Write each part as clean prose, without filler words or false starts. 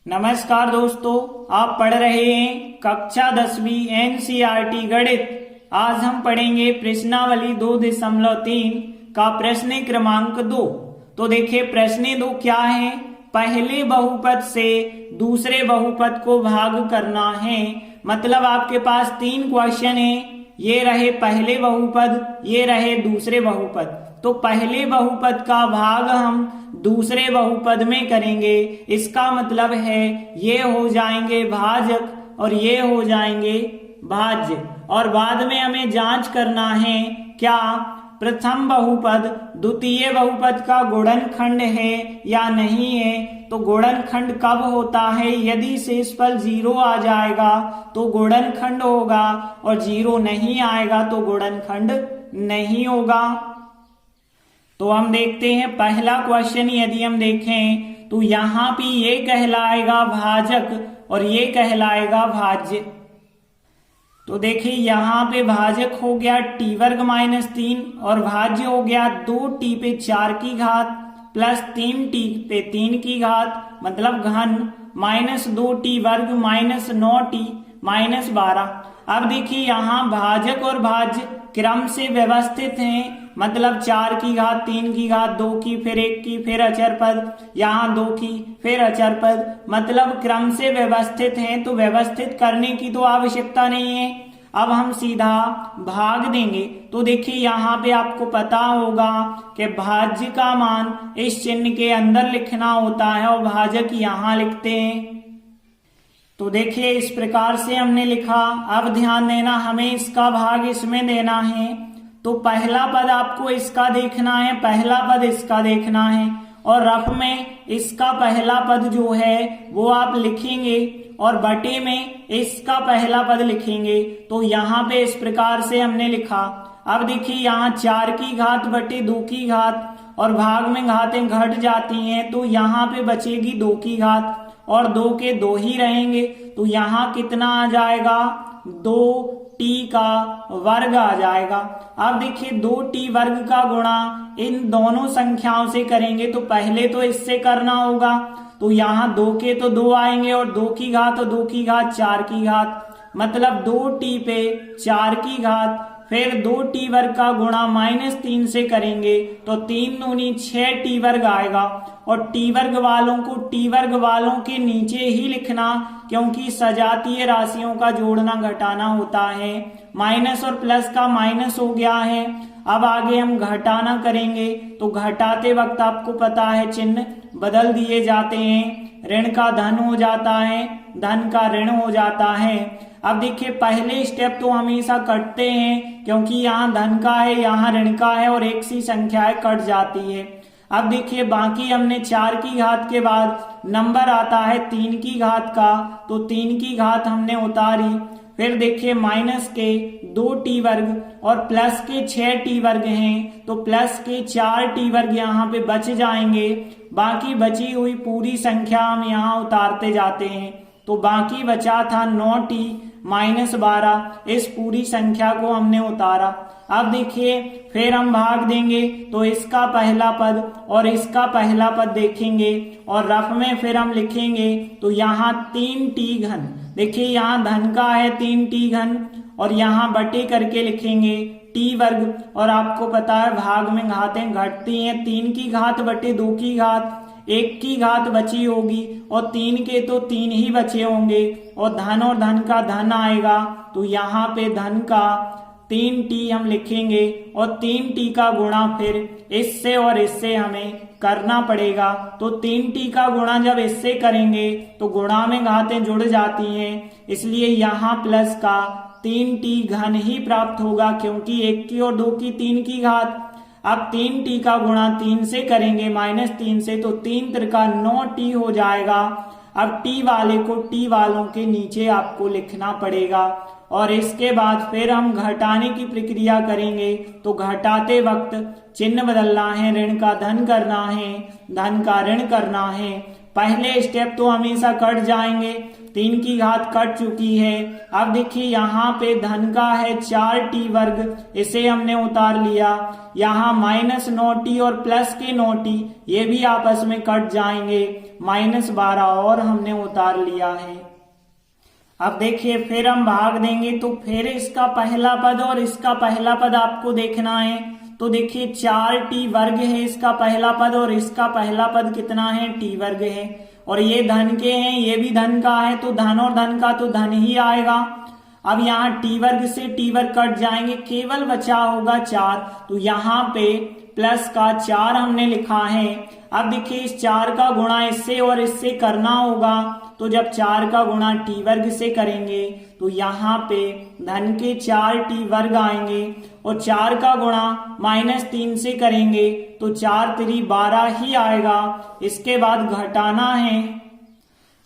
नमस्कार दोस्तों, आप पढ़ रहे हैं कक्षा 10वीं एनसीईआरटी गणित। आज हम पढ़ेंगे प्रश्नावली 2.3 का प्रश्न क्रमांक 2। तो देखिए प्रश्न 2 क्या है। पहले बहुपद से दूसरे बहुपद को भाग करना है। मतलब आपके पास 3 क्वेश्चन है। ये रहे पहले बहुपद, ये रहे दूसरे बहुपद। तो पहले बहुपद का भाग हम दूसरे बहुपद में करेंगे। इसका मतलब है ये हो जाएंगे भाजक और ये हो जाएंगे भाज्य। और बाद में हमें जांच करना है क्या प्रथम बहुपद द्वितीय बहुपद का गुणनखंड है या नहीं है। तो गुणनखंड कब होता है, यदि शेषफल 0 आ जाएगा तो गुणनखंड होगा और 0 नहीं आएगा तो गुणनखंड नहीं होगा। तो हम देखते हैं पहला क्वेश्चन। यदि हम देखें तो यहाँ पे ये कहलाएगा भाजक और ये कहलाएगा भाज्य। तो देखिए यहाँ पे भाजक हो गया t वर्ग -3 और भाज्य हो गया 2t पे 4 की घात प्लस 3t पे 3 की घात मतलब घन -2t वर्ग -9t -12। अब देखिए यहाँ भाजक और भाज्य क्रम से व्यवस्थित हैं। मतलब 4 की घात 3 की घात 2 की फिर 1 की फिर अचर पद, यहाँ 2 की फिर अचर पद, मतलब क्रम से व्यवस्थित हैं। तो व्यवस्थित करने की तो आवश्यकता नहीं है। अब हम सीधा भाग देंगे। तो देखिए यहाँ पे आपको पता होगा कि भाज्य का मान इस चिन्ह के अंदर लिखना होता है और भाजक यहाँ लिखते हैं। तो देखिए इस प्रकार से हमने लिखा। अब ध्यान देना, हमें इसका भाग इसमें देना है। तो पहला पद आपको इसका देखना है, पहला पद इसका देखना है और रफ में इसका पहला पद जो है वो आप लिखेंगे और बटे में इसका पहला पद लिखेंगे। तो यहाँ पे इस प्रकार से हमने लिखा। अब देखिए यहाँ 4 की घात बटे 2 की घात और भाग में घातें घट जाती हैं तो यहाँ पे बचेगी 2 की घात और 2 के 2 ही रहेंगे। तो यहाँ कितना आ जाएगा, 2t का वर्ग आ जाएगा। अब देखिए 2t वर्ग का गुणा इन दोनों संख्याओं से करेंगे। तो पहले तो इससे करना होगा। तो यहाँ 2 के तो 2 आएंगे और 2 की घात और 2 की घात 4 की घात मतलब 2t पे 4 की घात फिर 2t वर्ग का गुणा -3 से करेंगे तो 3 दूनी 6t वर्ग आएगा। और t वर्ग वालों को t वर्ग वालों के नीचे ही लिखना, क्योंकि सजातीय राशियों का जोड़ना घटाना होता है। माइनस और प्लस का माइनस हो गया है। अब आगे हम घटाना करेंगे। तो घटाते वक्त आपको पता है चिन्ह बदल दिए जाते हैं। ऋण का धन हो जाता है, धन का ऋण हो जाता है। अब देखिए पहले स्टेप तो हमेशा कटते हैं, क्योंकि यहाँ धन का है यहाँ ऋण का है और एक सी संख्याएं कट जाती है। अब देखिए बाकी हमने 4 की घात के बाद नंबर आता है 3 की घात का, तो 3 की घात हमने उतारी। फिर देखिए माइनस के 2t वर्ग और प्लस के 6t वर्ग हैं तो प्लस के 4t वर्ग यहाँ पे बच जाएंगे। बाकी बची हुई पूरी संख्या हम यहाँ उतारते जाते हैं। तो बाकी बचा था 9t -12। इस पूरी संख्या को हमने उतारा। अब देखिए फिर हम भाग देंगे तो इसका पहला पद और इसका पहला पद देखेंगे और रफ में फिर हम लिखेंगे। तो यहाँ 3t घन, देखिए यहाँ धन का है 3t घन और यहाँ बटे करके लिखेंगे t वर्ग। और आपको पता है भाग में घातें घटती हैं। 3 की घात बटे 2 की घात, 1 की घात बची होगी और 3 के तो 3 ही बचे होंगे और धन का धन आएगा। तो यहाँ पे धन का 3t हम लिखेंगे और 3t का गुणा फिर इससे और इससे हमें करना पड़ेगा। तो 3t का गुणा जब इससे करेंगे तो गुणा में घातें जुड़ जाती हैं, इसलिए यहाँ प्लस का 3t घन ही प्राप्त होगा, क्योंकि 1 की और 2 की 3 की घात। अब 3t का गुणा 3 से करेंगे -3 से, तो 3 त्रिका 9t हो जाएगा। अब t वाले को t वालों के नीचे आपको लिखना पड़ेगा और इसके बाद फिर हम घटाने की प्रक्रिया करेंगे। तो घटाते वक्त चिन्ह बदलना है, ऋण का धन करना है, धन का ऋण करना है। पहले स्टेप तो हमेशा कट जाएंगे। 3 की घात कट चुकी है। अब देखिए यहाँ पे धन का है 4t वर्ग, इसे हमने उतार लिया। यहाँ -9t और प्लस के 9t ये भी आपस में कट जाएंगे। -12 और हमने उतार लिया है। अब देखिए फिर हम भाग देंगे तो फिर इसका पहला पद और इसका पहला पद आपको देखना है। तो देखिए 4t वर्ग है इसका पहला पद और इसका पहला पद कितना है, t वर्ग है। और ये धन के हैं, ये भी धन का है, तो धन और धन का तो धन ही आएगा। अब यहाँ t वर्ग से t वर्ग कट जाएंगे, केवल बचा होगा 4। तो यहाँ पे प्लस का 4 हमने लिखा है। अब देखिए इस 4 का गुणा इससे और इससे करना होगा। तो जब 4 का गुणा t वर्ग से करेंगे तो यहाँ पे धन के 4t वर्ग आएंगे और 4 का गुणा -3 से करेंगे तो 4 3 12 ही आएगा। इसके बाद घटाना है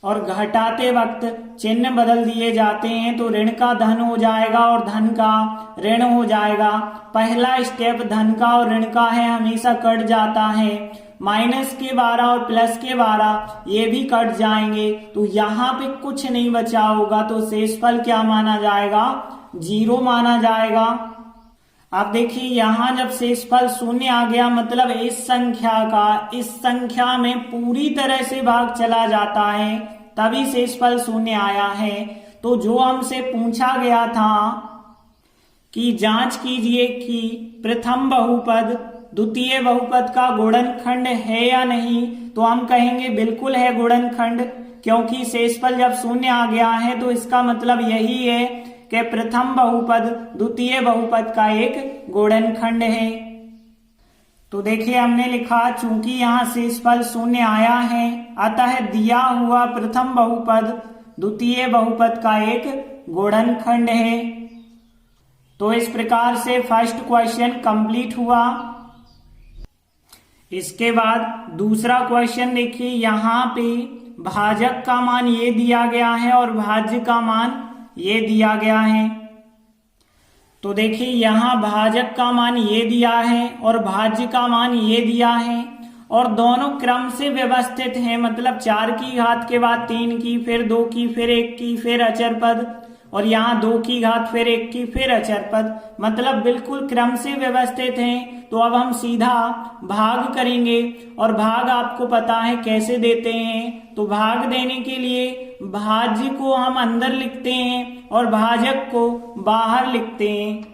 और घटाते वक्त चिन्ह बदल दिए जाते हैं, तो ऋण का धन हो जाएगा और धन का ऋण हो जाएगा। पहला स्टेप धन का और ऋण का है, हमेशा कट जाता है। माइनस के 12 और प्लस के 12 ये भी कट जाएंगे, तो यहाँ पे कुछ नहीं बचा होगा, तो शेषफल क्या माना जाएगा, 0 माना जाएगा। अब देखिए यहाँ जब शेषफल 0 आ गया, मतलब इस संख्या का इस संख्या में पूरी तरह से भाग चला जाता है, तभी शेषफल 0 आया है। तो जो हमसे पूछा गया था कि जांच कीजिए कि प्रथम बहुपद द्वितीय बहुपद का गुणनखंड है या नहीं, तो हम कहेंगे बिल्कुल है गुणनखंड, क्योंकि शेषफल जब 0 आ गया है तो इसका मतलब यही है कि प्रथम बहुपद द्वितीय बहुपद का एक गुणनखंड है। तो देखिए हमने लिखा, चूंकि यहाँ शेषफल 0 आया है, अतः दिया हुआ प्रथम बहुपद द्वितीय बहुपद का एक गुणनखंड है। तो इस प्रकार से फर्स्ट क्वेश्चन कंप्लीट हुआ। इसके बाद दूसरा क्वेश्चन देखिए, यहाँ पे भाजक का मान ये दिया गया है और भाज्य का मान ये दिया गया है। तो देखिए यहाँ भाजक का मान ये दिया है और भाज्य का मान ये दिया है और दोनों क्रम से व्यवस्थित हैं, मतलब 4 की घात के बाद 3 की, फिर 2 की, फिर 1 की, फिर अचर पद, और यहाँ 2 की घात, फिर 1 की, फिर अचर पद, मतलब बिल्कुल क्रम से व्यवस्थित हैं। तो अब हम सीधा भाग करेंगे और भाग आपको पता है कैसे देते हैं। तो भाग देने के लिए भाज्य को हम अंदर लिखते हैं और भाजक को बाहर लिखते हैं।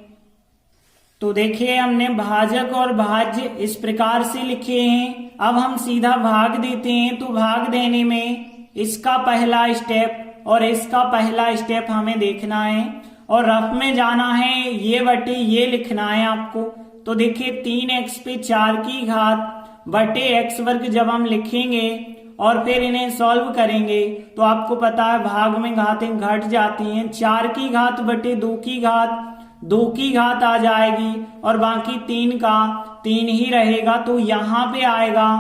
तो देखिए हमने भाजक और भाज्य इस प्रकार से लिखे हैं। अब हम सीधा भाग देते हैं। तो भाग देने में इसका पहला स्टेप और इसका पहला स्टेप हमें देखना है और रफ में जाना है, ये बटे ये लिखना है आपको। तो देखिए 3x पे 4 की घात बटे x वर्ग जब हम लिखेंगे और फिर इन्हें सॉल्व करेंगे तो आपको पता है भाग में घातें घट जाती हैं। 4 की घात बटे 2 की घात, 2 की घात आ जाएगी और बाकी 3 का 3 ही रहेगा। तो यहाँ पे आएगा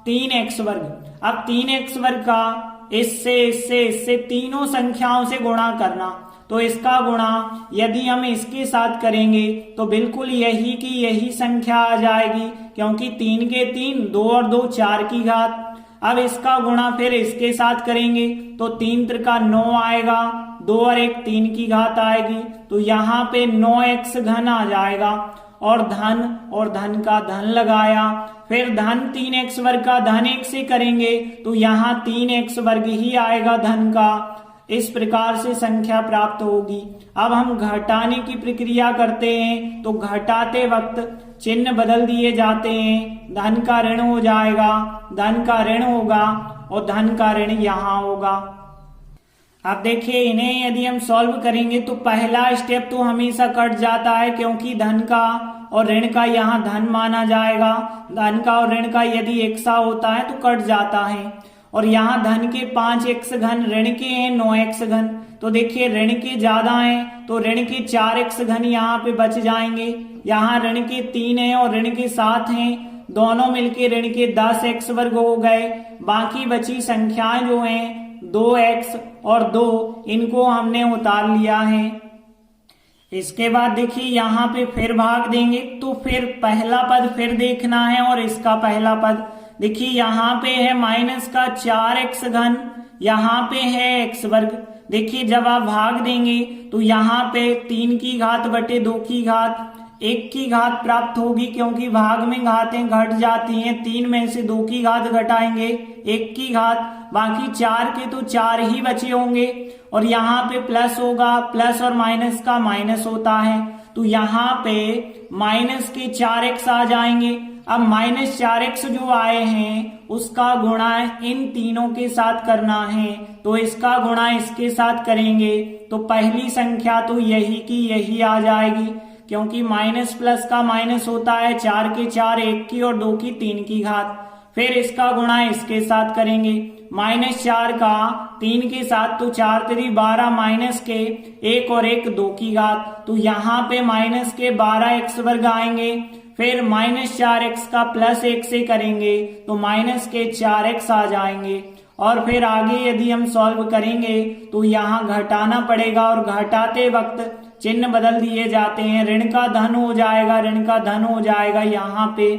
3x वर्ग। अब 3x वर्ग का इससे तीनों संख्याओं से गुणा करना, तो इसका गुणा यदि हम इसके साथ करेंगे तो बिल्कुल यही की यही संख्या आ जाएगी, क्योंकि 3 के 3, 2 और 2 4 की घात। अब इसका गुणा फिर इसके साथ करेंगे तो 3 त्रिका 9 आएगा, 2 और 1 3 की घात आएगी, तो यहाँ पे 9x घन आ जाएगा और धन का धन लगाया। फिर धन 3x वर्ग का धन 1 से करेंगे तो यहाँ 3x वर्ग ही आएगा धन का। इस प्रकार से संख्या प्राप्त होगी। अब हम घटाने की प्रक्रिया करते हैं। तो घटाते वक्त चिन्ह बदल दिए जाते हैं, धन का ऋण हो जाएगा, धन का ऋण होगा और धन का ऋण यहाँ होगा। अब देखिए इन्हें यदि हम सॉल्व करेंगे तो पहला स्टेप तो हमेशा कट जाता है, क्योंकि धन का और ऋण का यहाँ धन माना जाएगा। धन का और ऋण का यदि एक सा होता है तो कट जाता है। और यहाँ धन के 5x घन, ऋण के हैं 9x घन। तो देखिए ऋण के ज्यादा हैं तो ऋण के 4x घन यहाँ पे बच जाएंगे। यहाँ ऋण के 3 हैं और ऋण के 7 हैं, दोनों मिलके ऋण के 10x वर्ग हो गए। बाकी बची संख्याएं जो हैं 2x और 2, इनको हमने उतार लिया है। इसके बाद देखिए यहाँ पे फिर भाग देंगे तो फिर पहला पद फिर देखना है और इसका पहला पद देखिए यहाँ पे है माइनस का 4x घन, यहाँ पे है x वर्ग। देखिए जब आप भाग देंगे तो यहाँ पे 3 की घात बटे 2 की घात 1 की घात प्राप्त होगी, क्योंकि भाग में घातें घट जाती हैं। 3 में से 2 की घात घटाएंगे 1 की घात, बाकी 4 के तो 4 ही बचे होंगे। और यहाँ पे प्लस होगा, प्लस और माइनस का माइनस होता है, तो यहाँ पे माइनस के 4x आ जाएंगे। अब -4x जो आए हैं उसका गुणा इन तीनों के साथ करना है, तो इसका गुणा इसके साथ करेंगे तो पहली संख्या तो यही की यही आ जाएगी, क्योंकि माइनस प्लस का माइनस होता है। 4 के 4 1 की और 2 की 3 की घात। फिर इसका गुणा इसके साथ करेंगे, -4 का 3 के साथ तो 4 3 12, माइनस के 1 और 1 2 की घात, तो यहाँ पे माइनस के 12x वर्ग आएंगे। फिर -4x का +1 से करेंगे तो माइनस के 4x आ जाएंगे। और फिर आगे यदि हम सॉल्व करेंगे तो यहाँ घटाना पड़ेगा, और घटाते वक्त चिन्ह बदल दिए जाते हैं। ऋण का धन हो जाएगा, ऋण का धन हो जाएगा यहाँ पे।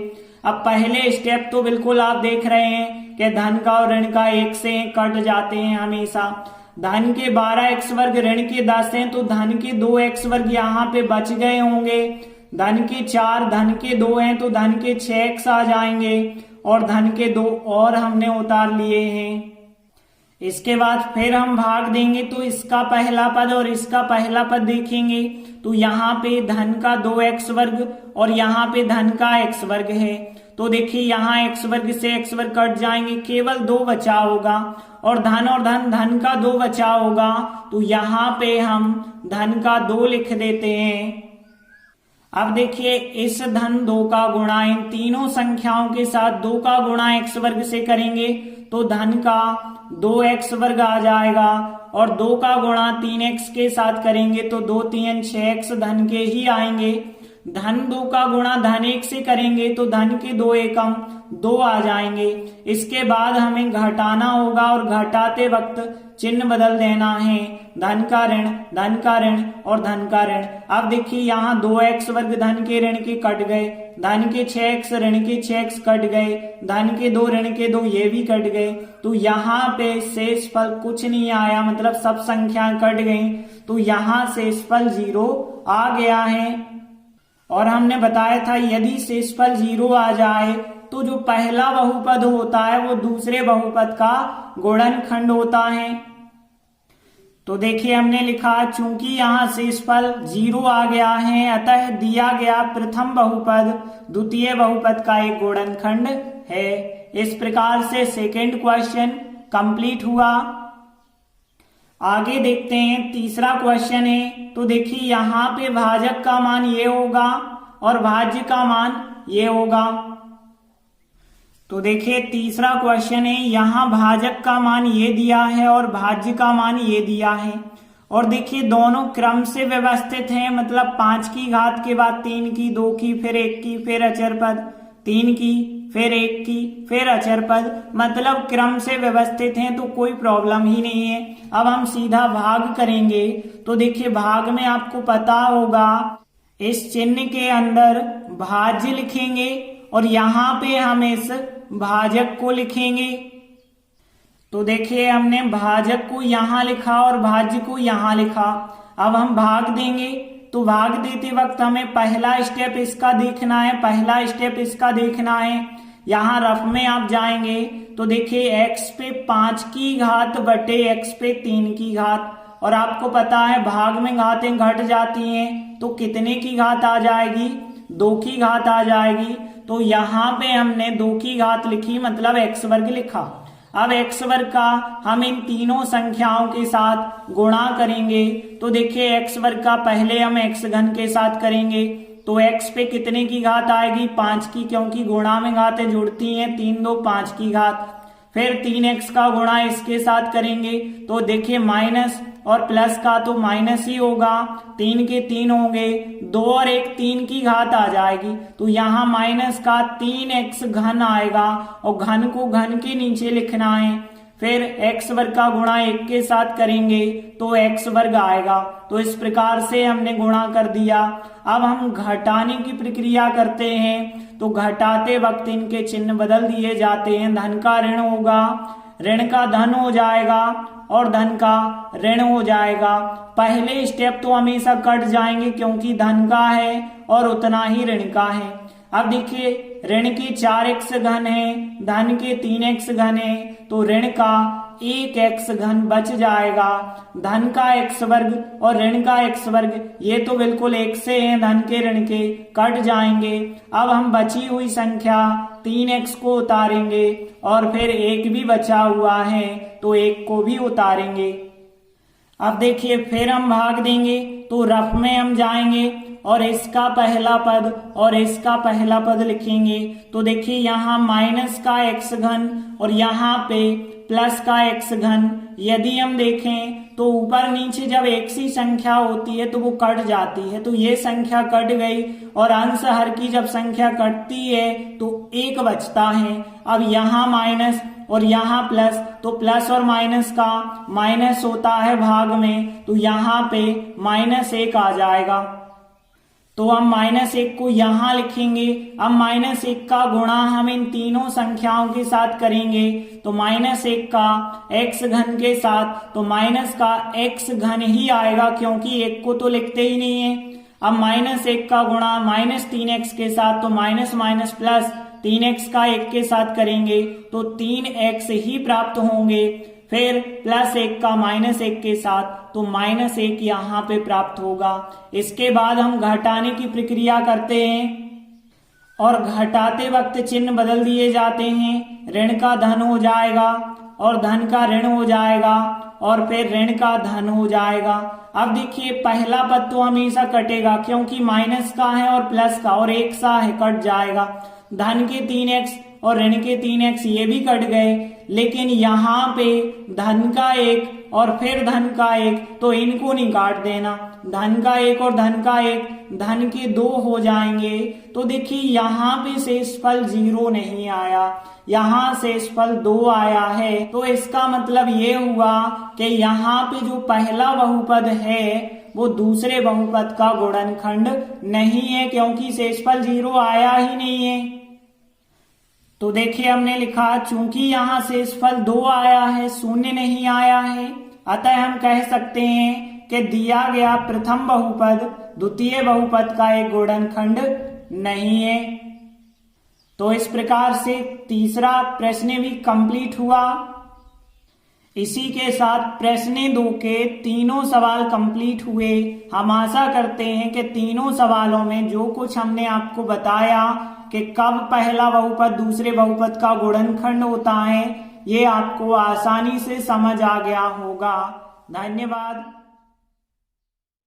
अब पहले स्टेप तो बिल्कुल आप देख रहे हैं कि धन का और ऋण का 1 से कट जाते हैं हमेशा। धन के 12x वर्ग, ऋण के 10 हैं, तो धन के 2x वर्ग यहाँ पे बच गए होंगे। धन के 4, धन के 2 हैं, तो धन के 6x आ जाएंगे, और धन के 2 और हमने उतार लिए हैं। इसके बाद फिर हम भाग देंगे तो इसका पहला पद और इसका पहला पद देखेंगे, तो यहाँ पे धन का 2x वर्ग और यहाँ पे धन का x वर्ग है, तो देखिए यहाँ x वर्ग से x वर्ग कट जाएंगे, केवल 2 बचा होगा। और धन का 2 बचा होगा, तो यहाँ पे हम धन का 2 लिख देते हैं। अब देखिए इस धन 2 का गुणा इन तीनों संख्याओं के साथ 2 का गुणा x वर्ग से करेंगे तो धन का 2x वर्ग आ जाएगा, और 2 का गुणा 3x के साथ करेंगे तो 2 3 6x धन के ही आएंगे। धन 2 का गुणा धन 1 से करेंगे तो धन के 2 एकम 2 आ जाएंगे। इसके बाद हमें घटाना होगा, और घटाते वक्त चिन्ह बदल देना है। धन का ऋण, धन का ऋण और धन का ऋण। अब देखिए यहाँ 2x वर्ग धन के ऋण के कट गए, धन के 6x ऋण के 6x कट गए, धन के 2 ऋण के 2 ये भी कट गए, तो यहाँ पे शेषफल कुछ नहीं आया, मतलब सब संख्याएं कट गई, तो यहाँ शेषफल 0 आ गया है। और हमने बताया था यदि शेषफल 0 आ जाए तो जो पहला बहुपद होता है वो दूसरे बहुपद का गुणनखंड होता है। तो देखिए हमने लिखा चूंकि यहाँ शेषफल 0 आ गया है, अतः दिया गया प्रथम बहुपद द्वितीय बहुपद का एक गुणनखंड है। इस प्रकार से सेकेंड क्वेश्चन कंप्लीट हुआ। आगे देखते हैं तीसरा क्वेश्चन है। तो देखिए यहाँ पे भाजक का मान ये होगा और भाज्य का मान ये होगा। तो देखिए तीसरा क्वेश्चन है, यहाँ भाजक का मान ये दिया है और भाज्य का मान ये दिया है, और देखिए दोनों क्रम से व्यवस्थित हैं, मतलब 5 की घात के बाद 3 की, 2 की, फिर 1 की, फिर अचर पद, 3 की, फिर 1 की, फिर अचर पद, मतलब क्रम से व्यवस्थित हैं, तो कोई प्रॉब्लम ही नहीं है। अब हम सीधा भाग करेंगे। तो देखिए भाग में आपको पता होगा इस चिन्ह के अंदर भाज्य लिखेंगे और यहाँ पे हम इस भाजक को लिखेंगे। तो देखिए हमने भाजक को यहाँ लिखा और भाज्य को यहाँ लिखा। अब हम भाग देंगे, तो भाग देते वक्त हमें पहला स्टेप इसका देखना है, पहला स्टेप इसका देखना है। यहाँ रफ में आप जाएंगे तो देखिए x पे 5 की घात बटे x पे 3 की घात, और आपको पता है भाग में घातें घट जाती हैं, तो कितने की घात आ जाएगी, 2 की घात आ जाएगी। तो यहाँ पे हमने 2 की घात लिखी, मतलब x वर्ग लिखा। अब x वर्ग का हम इन तीनों संख्याओं के साथ गुणा करेंगे। तो देखिए x वर्ग का पहले हम x घन के साथ करेंगे, तो x पे कितने की घात आएगी, 5 की, क्योंकि गुणा में घातें जुड़ती हैं, 3 2 5 की घात। फिर 3x का गुणा इसके साथ करेंगे, तो देखिए माइनस और प्लस का तो माइनस ही होगा, 3 के 3 होंगे, 2 और 1 3 की घात आ जाएगी, तो यहाँ माइनस का 3x घन आएगा, और घन को घन के नीचे लिखना है। फिर x वर्ग का गुणा 1 के साथ करेंगे तो x वर्ग आएगा। तो इस प्रकार से हमने गुणा कर दिया। अब हम घटाने की प्रक्रिया करते हैं, तो घटाते वक्त इनके चिन्ह बदल दिए जाते हैं। धन का ऋण होगा, ऋण का धन हो जाएगा और धन का ऋण हो जाएगा। पहले स्टेप तो हमेशा कट जाएंगे क्योंकि धन का है और उतना ही ऋण का है। अब देखिए ऋण के 4x घन है, धन के 3x घन है, तो ऋण का 1x घन बच जाएगा। धन का x वर्ग और ऋण का x वर्ग ये तो बिल्कुल एक से हैं, धन के ऋण के कट जाएंगे। अब हम बची हुई संख्या 3x को उतारेंगे और फिर 1 भी बचा हुआ है तो 1 को भी उतारेंगे। अब देखिए फिर हम भाग देंगे तो रफ में हम जाएंगे और इसका पहला पद और इसका पहला पद लिखेंगे। तो देखिए यहाँ माइनस का x घन और यहाँ पे प्लस का x घन। यदि हम देखें तो ऊपर नीचे जब एक सी संख्या होती है तो वो कट जाती है, तो ये संख्या कट गई और अंश हर की जब संख्या कटती है तो 1 बचता है। अब यहाँ माइनस और यहाँ प्लस, तो प्लस और माइनस का माइनस होता है भाग में, तो यहाँ पे -1 आ जाएगा। तो हम -1 को यहाँ लिखेंगे। अब -1 का गुणा हम इन तीनों संख्याओं के साथ करेंगे, तो -1 का x घन के साथ तो माइनस का x घन ही आएगा क्योंकि 1 को तो लिखते ही नहीं है। अब -1 का गुणा -3x के साथ तो माइनस माइनस प्लस 3x का 1 के साथ करेंगे तो 3x ही प्राप्त होंगे। फिर +1 का -1 के साथ तो -1 यहाँ पे प्राप्त होगा। इसके बाद हम घटाने की प्रक्रिया करते हैं और घटाते वक्त चिन्ह बदल दिए जाते हैं। ऋण का धन हो जाएगा और धन का ऋण हो जाएगा और फिर ऋण का धन हो जाएगा। अब देखिए पहला पद तो हमेशा कटेगा क्योंकि माइनस का है और प्लस का और 1 सा है, कट जाएगा। धन के 3x और ऋण के 3x ये भी कट गए, लेकिन यहाँ पे धन का 1 और फिर धन का 1 तो इनको नहीं काट देना। धन का 1 और धन का 1 धन के 2 हो जाएंगे। तो देखिए यहाँ पे शेषफल 0 नहीं आया, यहाँ शेषफल 2 आया है। तो इसका मतलब ये हुआ कि यहाँ पे जो पहला बहुपद है वो दूसरे बहुपद का गुणनखंड नहीं है क्योंकि शेषफल 0 आया ही नहीं है। तो देखिए हमने लिखा चूंकि यहाँ शेषफल 2 आया है, 0 नहीं आया है, अतः हम कह सकते हैं कि दिया गया प्रथम बहुपद द्वितीय बहुपद का एक गुणनखंड नहीं है। तो इस प्रकार से तीसरा प्रश्न भी कंप्लीट हुआ। इसी के साथ प्रश्न 2 के तीनों सवाल कंप्लीट हुए। हम आशा करते हैं कि तीनों सवालों में जो कुछ हमने आपको बताया कि कब पहला बहुपद दूसरे बहुपद का गुणनखंड होता है, ये आपको आसानी से समझ आ गया होगा। धन्यवाद।